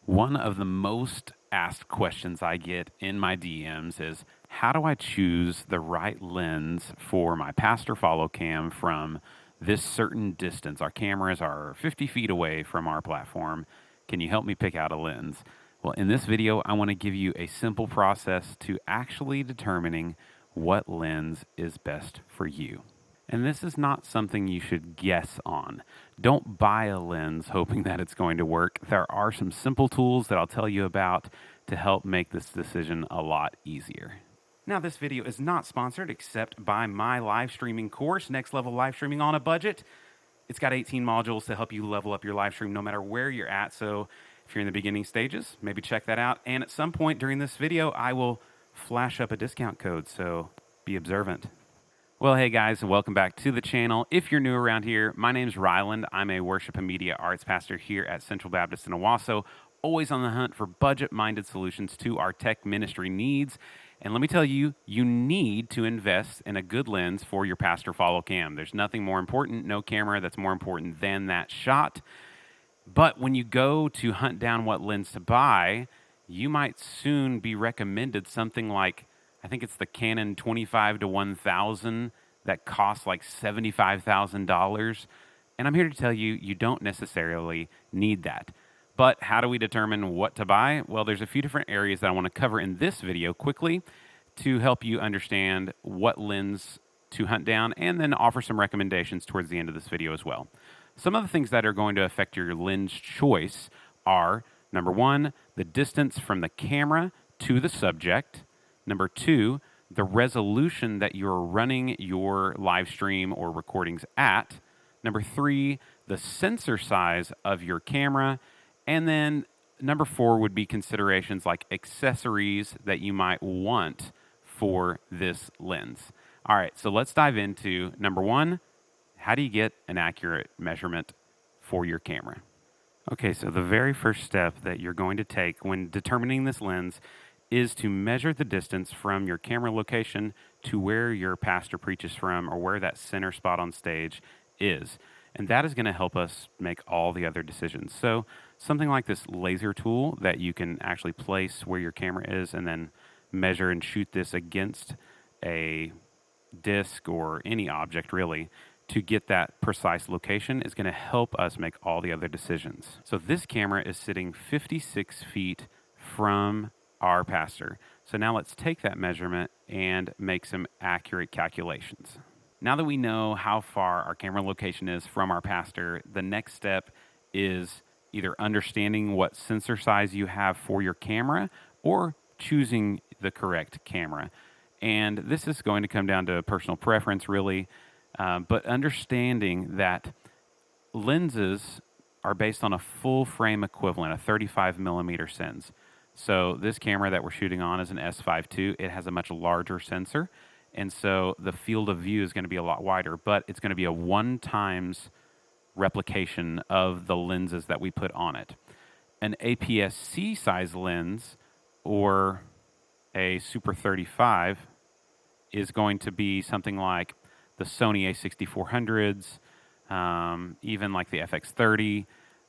One of the most asked questions I get in my DMs is, how do I choose the right lens for my pastor follow cam from this certain distance? Our cameras are 50 feet away from our platform. Can you help me pick out a lens? Well, in this video, I want to give you a simple process to actually determining what lens is best for you. And this is not something you should guess on. Don't buy a lens hoping that it's going to work. There are some simple tools that I'll tell you about to help make this decision a lot easier. Now, this video is not sponsored except by my live streaming course, Next Level Live Streaming on a Budget. It's got 18 modules to help you level up your live stream no matter where you're at. So if you're in the beginning stages, maybe check that out. And at some point during this video, I will flash up a discount code, so be observant. Well, hey guys, and welcome back to the channel. If you're new around here, my name's Ryland. I'm a worship and media arts pastor here at Central Baptist in Owasso, always on the hunt for budget-minded solutions to our tech ministry needs. And let me tell you, you need to invest in a good lens for your pastor follow cam. There's nothing more important, no camera that's more important than that shot. But when you go to hunt down what lens to buy, you might soon be recommended something like, I think it's the Canon 25-1000 that costs like $75,000. And I'm here to tell you, you don't necessarily need that. But how do we determine what to buy? Well, there's a few different areas that I want to cover in this video quickly to help you understand what lens to hunt down and then offer some recommendations towards the end of this video as well. Some of the things that are going to affect your lens choice are, number one, the distance from the camera to the subject. Number two, the resolution that you're running your live stream or recordings at. Number three, the sensor size of your camera. And then number four would be considerations like accessories that you might want for this lens. All right, so let's dive into number one, how do you get an accurate measurement for your camera? Okay, so the very first step that you're going to take when determining this lens is to measure the distance from your camera location to where your pastor preaches from or where that center spot on stage is. And that is going to help us make all the other decisions. So something like this laser tool that you can actually place where your camera is and then measure and shoot this against a disc or any object really to get that precise location is going to help us make all the other decisions. So this camera is sitting 56 feet from our pastor. So now let's take that measurement and make some accurate calculations. Now that we know how far our camera location is from our pastor, the next step is either understanding what sensor size you have for your camera or choosing the correct camera. And this is going to come down to personal preference really, but understanding that lenses are based on a full frame equivalent, a 35 millimeter lens. So this camera that we're shooting on is an S5 II. It has a much larger sensor, and so the field of view is going to be a lot wider, but it's going to be a 1x replication of the lenses that we put on it. An APS-C size lens or a Super 35 is going to be something like the Sony a6400s, even like the FX30.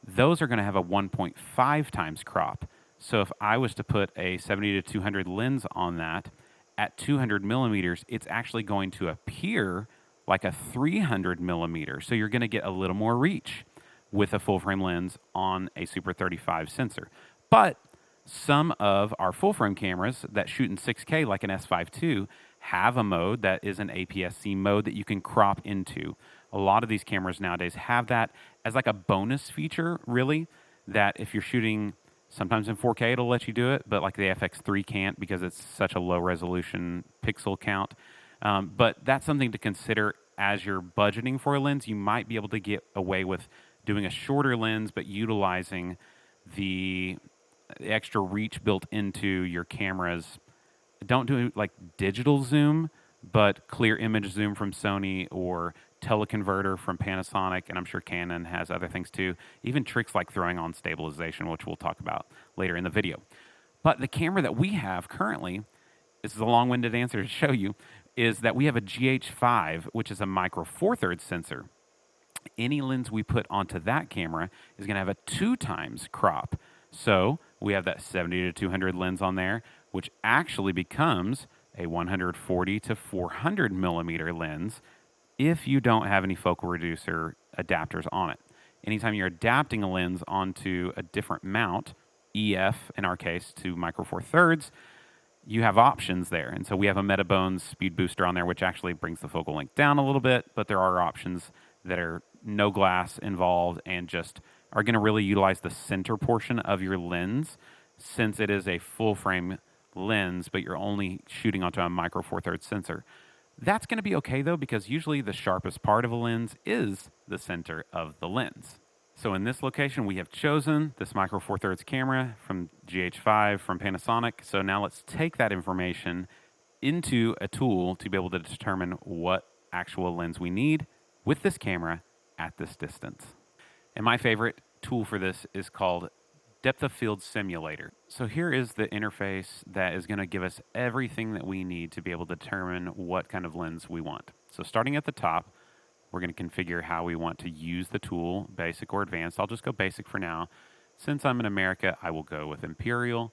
Those are going to have a 1.5x crop. So if I was to put a 70-200 lens on that at 200 millimeters, it's actually going to appear like a 300 millimeter. So you're going to get a little more reach with a full frame lens on a Super 35 sensor. But some of our full frame cameras that shoot in 6K like an S5 II have a mode that is an APS-C mode that you can crop into. A lot of these cameras nowadays have that as like a bonus feature, really, that if you're shooting sometimes in 4K, it'll let you do it, but like the FX3 can't because it's such a low resolution pixel count. But that's something to consider as you're budgeting for a lens. You might be able to get away with doing a shorter lens, but utilizing the extra reach built into your cameras. Don't do like digital zoom, but clear image zoom from Sony or teleconverter from Panasonic, and I'm sure Canon has other things too. Even tricks like throwing on stabilization, which we'll talk about later in the video. But the camera that we have currently, this is a long-winded answer to show you, is that we have a GH5, which is a micro four thirds sensor. Any lens we put onto that camera is going to have a 2x crop. So we have that 70 to 200 lens on there, which actually becomes a 140 to 400 millimeter lens if you don't have any focal reducer adapters on it. Anytime you're adapting a lens onto a different mount, EF in our case to micro four thirds, you have options there. And so we have a Metabones speed booster on there, which actually brings the focal length down a little bit, but there are options that are no glass involved and just are going to really utilize the center portion of your lens, since it is a full frame lens, but you're only shooting onto a micro four thirds sensor. That's going to be okay though, because usually the sharpest part of a lens is the center of the lens. So in this location, we have chosen this micro four thirds camera from GH5 from Panasonic. So now let's take that information into a tool to be able to determine what actual lens we need with this camera at this distance. And my favorite tool for this is called Depth of Field Simulator. So here is the interface that is going to give us everything that we need to be able to determine what kind of lens we want. So starting at the top, we're going to configure how we want to use the tool, basic or advanced. I'll just go basic for now. Since I'm in America, I will go with Imperial.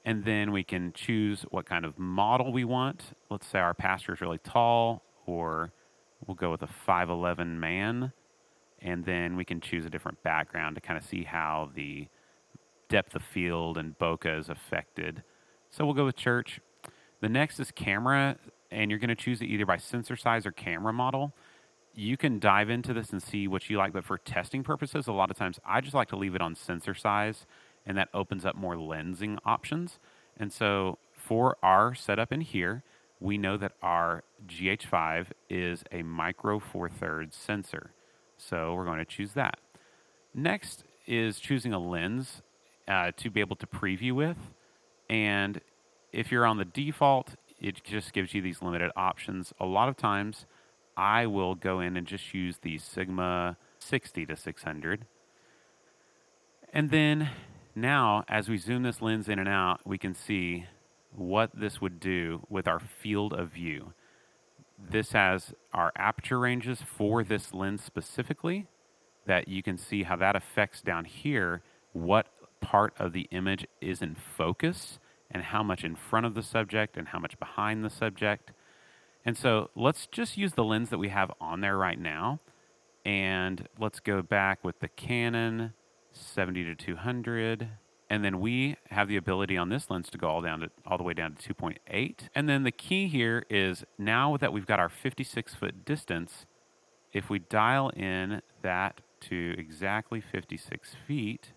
And then we can choose what kind of model we want. Let's say our pastor is really tall, or we'll go with a 5'11" man. And then we can choose a different background to kind of see how the depth of field and bokeh is affected. So we'll go with church. The next is camera, and you're going to choose it either by sensor size or camera model. You can dive into this and see what you like, but for testing purposes, a lot of times I just like to leave it on sensor size, and that opens up more lensing options. And so for our setup in here, we know that our GH5 is a micro four thirds sensor. So we're going to choose that. Next is choosing a lens to be able to preview with. And if you're on the default, it just gives you these limited options. A lot of times I will go in and just use the Sigma 60 to 600. And then now, as we zoom this lens in and out, we can see what this would do with our field of view. This has our aperture ranges for this lens specifically, that you can see how that affects down here what part of the image is in focus and how much in front of the subject and how much behind the subject. And so let's just use the lens that we have on there right now. And let's go back with the Canon 70 to 200. And then we have the ability on this lens to go all the way down to 2.8. And then the key here is now that we've got our 56-foot distance, if we dial in that to exactly 56 feet,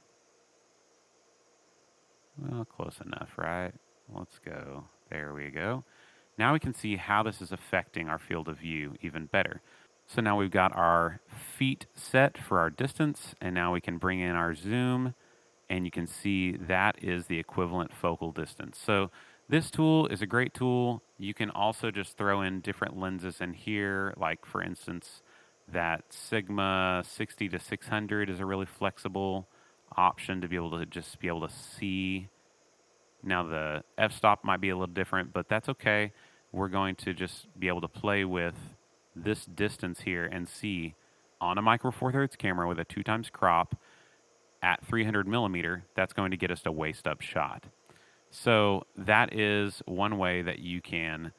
well, close enough, right? Let's go. There we go. Now we can see how this is affecting our field of view even better. So now we've got our feet set for our distance, and now we can bring in our zoom, and you can see that is the equivalent focal distance. So this tool is a great tool. You can also just throw in different lenses in here, like for instance, that Sigma 60 to 600 is a really flexible option to be able to see. Now the f-stop might be a little different, but that's okay. We're going to just be able to play with this distance here and see on a micro four thirds camera with a 2x crop at 300 millimeter, that's going to get us a waist up shot. So that is one way that you can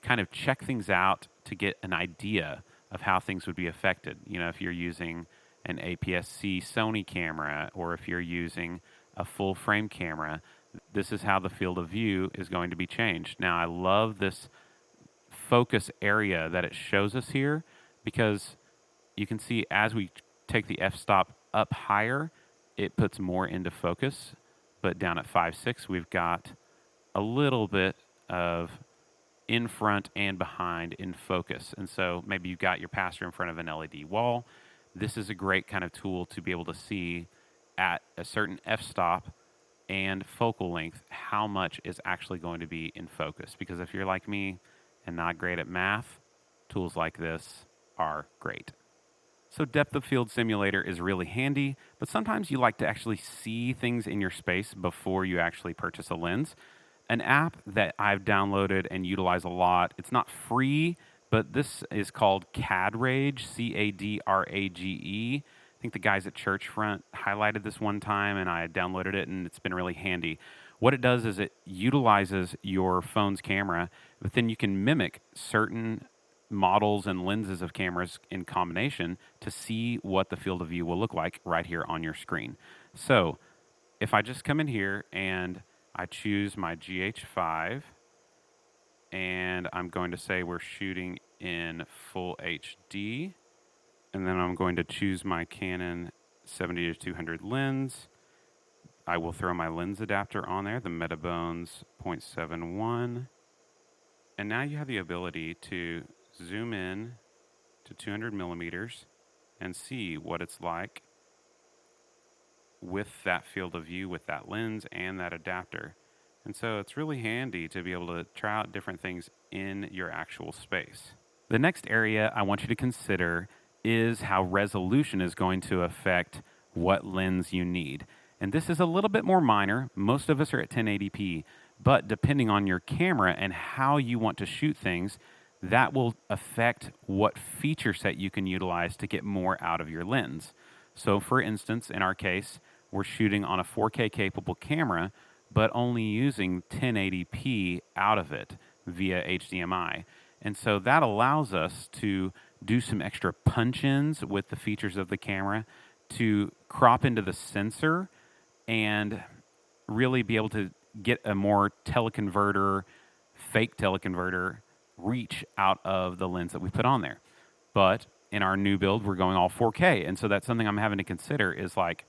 kind of check things out to get an idea of how things would be affected. You know, if you're using an APS-C Sony camera, or if you're using a full frame camera, this is how the field of view is going to be changed. Now, I love this focus area that it shows us here, because you can see as we take the f-stop up higher, it puts more into focus. But down at 5.6, we've got a little bit of in front and behind in focus. And so maybe you've got your pastor in front of an LED wall. This is a great kind of tool to be able to see at a certain f-stop and focal length how much is actually going to be in focus. Because if you're like me and not great at math, tools like this are great. So Depth of Field Simulator is really handy, but sometimes you like to actually see things in your space before you actually purchase a lens. An app that I've downloaded and utilize a lot, it's not free, but this is called Cadrage, Cadrage. I think think the guys at Church Front highlighted this one time, and I downloaded it, and it's been really handy. What it does is it utilizes your phone's camera, but then you can mimic certain models and lenses of cameras in combination to see what the field of view will look like right here on your screen. So if I just come in here and I choose my GH5, and I'm going to say we're shooting in full HD, and then I'm going to choose my Canon 70-200 lens. I will throw my lens adapter on there, the Metabones 0.71. And now you have the ability to zoom in to 200 millimeters and see what it's like with that field of view, with that lens and that adapter. And so it's really handy to be able to try out different things in your actual space. The next area I want you to consider is how resolution is going to affect what lens you need. And this is a little bit more minor. Most of us are at 1080p, but depending on your camera and how you want to shoot things, that will affect what feature set you can utilize to get more out of your lens. So for instance, in our case, we're shooting on a 4K capable camera, but only using 1080p out of it via HDMI. And so that allows us to do some extra punch-ins with the features of the camera to crop into the sensor and really be able to get a more teleconverter, fake teleconverter reach out of the lens that we put on there. But in our new build, we're going all 4K. And so that's something I'm having to consider is like,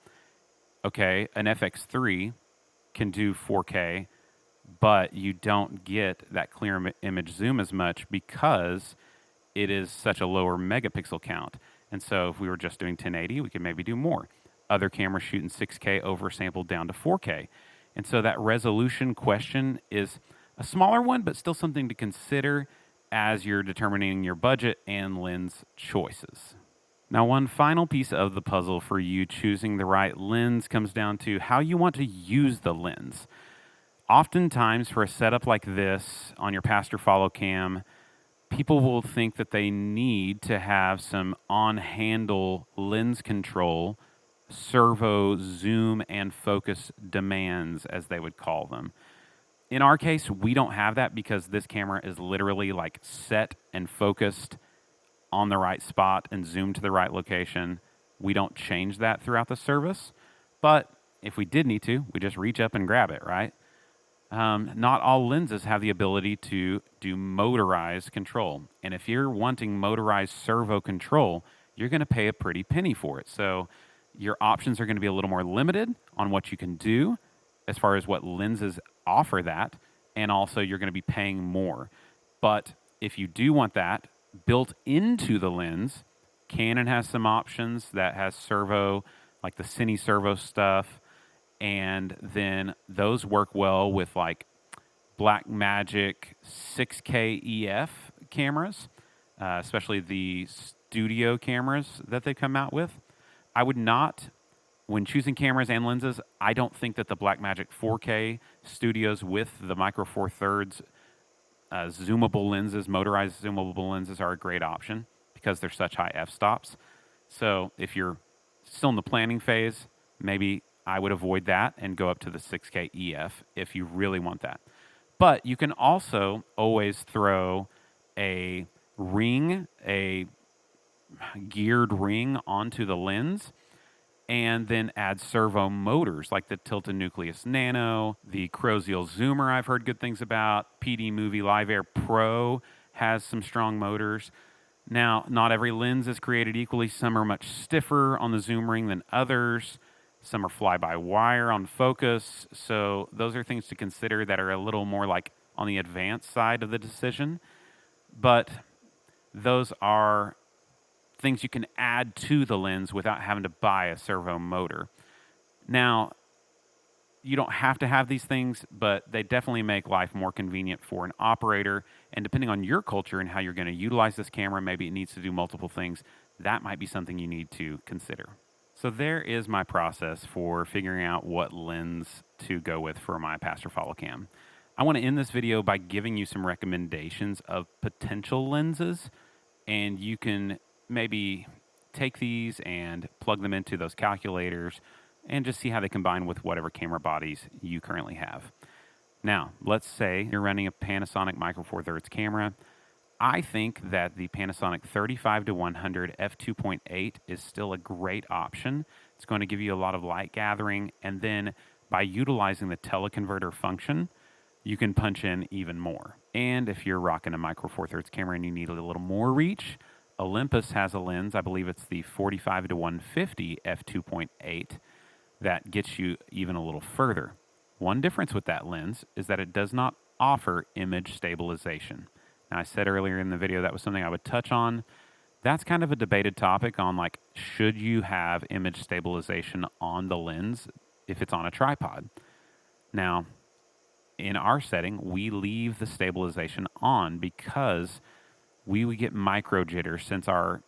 okay, an FX3 can do 4K, but you don't get that clear image zoom as much because it is such a lower megapixel count. And so if we were just doing 1080, we could maybe do more. Other cameras shooting 6K oversampled down to 4K. And so that resolution question is a smaller one, but still something to consider as you're determining your budget and lens choices. Now, one final piece of the puzzle for you choosing the right lens comes down to how you want to use the lens. Oftentimes, for a setup like this on your Pastor Follow Cam, people will think that they need to have some on-handle lens control, servo, zoom, and focus demands, as they would call them. In our case, we don't have that because this camera is literally like set and focused on the right spot and zoomed to the right location. We don't change that throughout the service, but if we did need to, we just reach up and grab it, right? Not all lenses have the ability to do motorized control. And if you're wanting motorized servo control, you're going to pay a pretty penny for it. So your options are going to be a little more limited on what you can do as far as what lenses offer that. And also you're going to be paying more. But if you do want that built into the lens, Canon has some options that has servo, like the Cine servo stuff. And then those work well with like Blackmagic 6K EF cameras, especially the studio cameras that they come out with. I would not, when choosing cameras and lenses, I don't think that the Blackmagic 4K studios with the Micro Four Thirds zoomable lenses, motorized zoomable lenses are a great option because they're such high f-stops. So if you're still in the planning phase, maybe I would avoid that and go up to the 6K EF if you really want that. But you can also always throw a ring, a geared ring onto the lens and then add servo motors like the Tilta Nucleus Nano, the Croziel Zoomer I've heard good things about, PD Movie Live Air Pro has some strong motors. Now, not every lens is created equally. Some are much stiffer on the zoom ring than others. Some are fly-by-wire on focus. So those are things to consider that are a little more like on the advanced side of the decision. But those are things you can add to the lens without having to buy a servo motor. Now, you don't have to have these things, but they definitely make life more convenient for an operator. And depending on your culture and how you're going to utilize this camera, maybe it needs to do multiple things. That might be something you need to consider. So there is my process for figuring out what lens to go with for my Pastor Follow Cam. I want to end this video by giving you some recommendations of potential lenses, and you can maybe take these and plug them into those calculators and just see how they combine with whatever camera bodies you currently have. Now, let's say you're running a Panasonic Micro Four Thirds camera. I think that the Panasonic 35-100 f2.8 is still a great option. It's going to give you a lot of light gathering, and then by utilizing the teleconverter function, you can punch in even more. And if you're rocking a Micro Four Thirds camera and you need a little more reach, Olympus has a lens, I believe it's the 45-150 f2.8, that gets you even a little further. One difference with that lens is that it does not offer image stabilization. Now, I said earlier in the video that was something I would touch on. That's kind of a debated topic on, like, should you have image stabilization on the lens if it's on a tripod? Now, in our setting, we leave the stabilization on because we would get micro jitter since our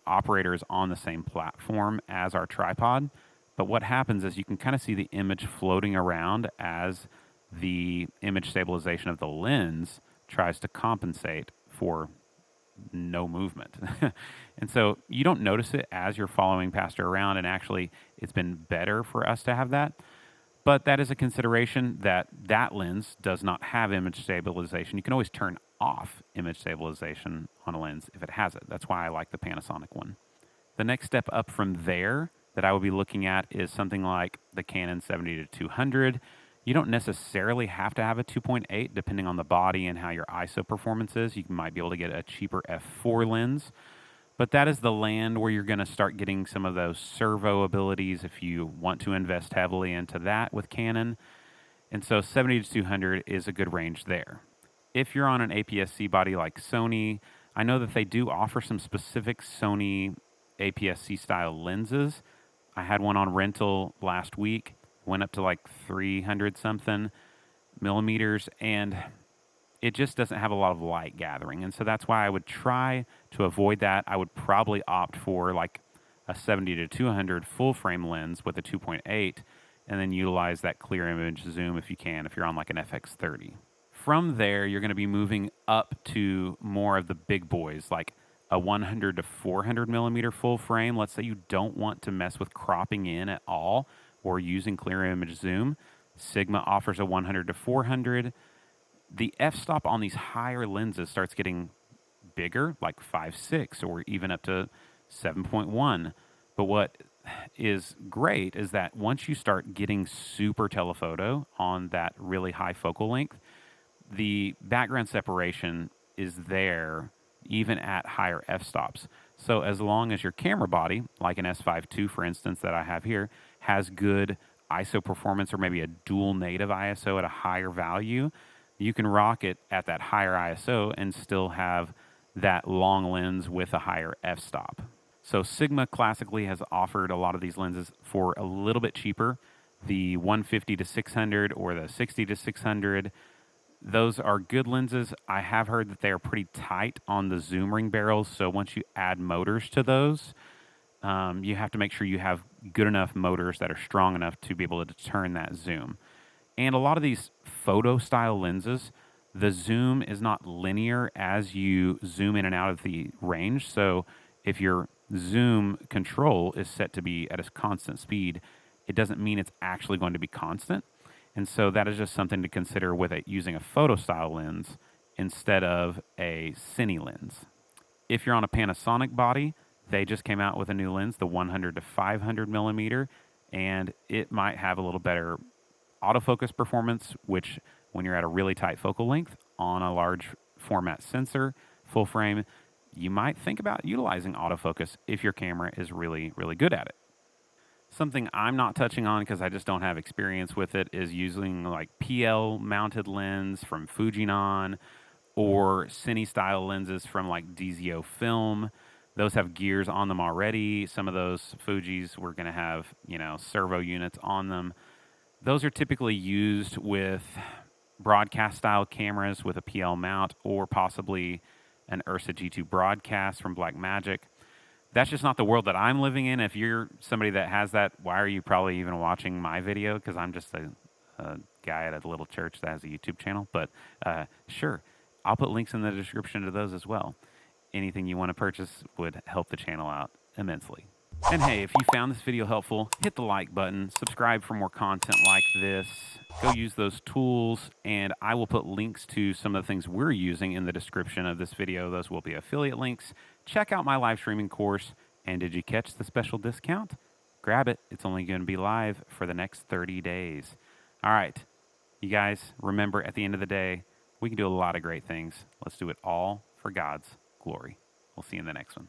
operator is on the same platform as our tripod. But what happens is you can kind of see the image floating around as the image stabilization of the lens tries to compensate for no movement. And so you don't notice it as you're following past her around, and actually it's been better for us to have that. But that is a consideration that that lens does not have image stabilization. You can always turn off image stabilization on a lens if it has it. That's why I like the Panasonic one. The next step up from there that I would be looking at is something like the Canon 70-200. You don't necessarily have to have a 2.8 depending on the body and how your ISO performance is. You might be able to get a cheaper f4 lens, but that is the land where you're going to start getting some of those servo abilities if you want to invest heavily into that with Canon. And so 70-200 is a good range there. If you're on an APS-C body like Sony, I know that they do offer some specific Sony APS-C style lenses. I had one on rental last week. Went up to like 300 something millimeters, and it just doesn't have a lot of light gathering. And so that's why I would try to avoid that. I would probably opt for like a 70-200 full frame lens with a 2.8, and then utilize that clear image zoom if you can, if you're on like an FX30. From there, you're going to be moving up to more of the big boys, like a 100-400 millimeter full frame. Let's say you don't want to mess with cropping in at all or using clear image zoom. Sigma offers a 100-400. The f-stop on these higher lenses starts getting bigger, like 5.6 or even up to 7.1. But what is great is that once you start getting super telephoto on that really high focal length, the background separation is there even at higher f-stops. So as long as your camera body, like an S5 II for instance that I have here, has good ISO performance or maybe a dual native ISO at a higher value, you can rock it at that higher ISO and still have that long lens with a higher f-stop. So Sigma classically has offered a lot of these lenses for a little bit cheaper. The 150-600 or the 60-600, those are good lenses. I have heard that they are pretty tight on the zoom ring barrels, so once you add motors to those, you have to make sure you have good enough motors that are strong enough to be able to turn that zoom. And a lot of these photo style lenses, the zoom is not linear as you zoom in and out of the range. So if your zoom control is set to be at a constant speed, it doesn't mean it's actually going to be constant. And so that is just something to consider with it using a photo style lens instead of a cine lens. If you're on a Panasonic body, they just came out with a new lens, the 100-500 millimeter, and it might have a little better autofocus performance, which when you're at a really tight focal length on a large format sensor, full frame, you might think about utilizing autofocus if your camera is really, really good at it. Something I'm not touching on because I just don't have experience with it is using like PL mounted lens from Fujinon or cine style lenses from like DZO Film. Those have gears on them already. Some of those Fujis were going to have, servo units on them. Those are typically used with broadcast style cameras with a PL mount or possibly an Ursa G2 broadcast from Blackmagic. That's just not the world that I'm living in. If you're somebody that has that, why are you probably even watching my video? Because I'm just a guy at a little church that has a YouTube channel. But sure, I'll put links in the description to those as well. Anything you want to purchase would help the channel out immensely. And hey, if you found this video helpful, hit the like button, subscribe for more content like this, go use those tools, and I will put links to some of the things we're using in the description of this video. Those will be affiliate links. Check out my live streaming course, and did you catch the special discount? Grab it. It's only going to be live for the next 30 days. All right, you guys, remember at the end of the day, we can do a lot of great things. Let's do it all for God's glory. We'll see you in the next one.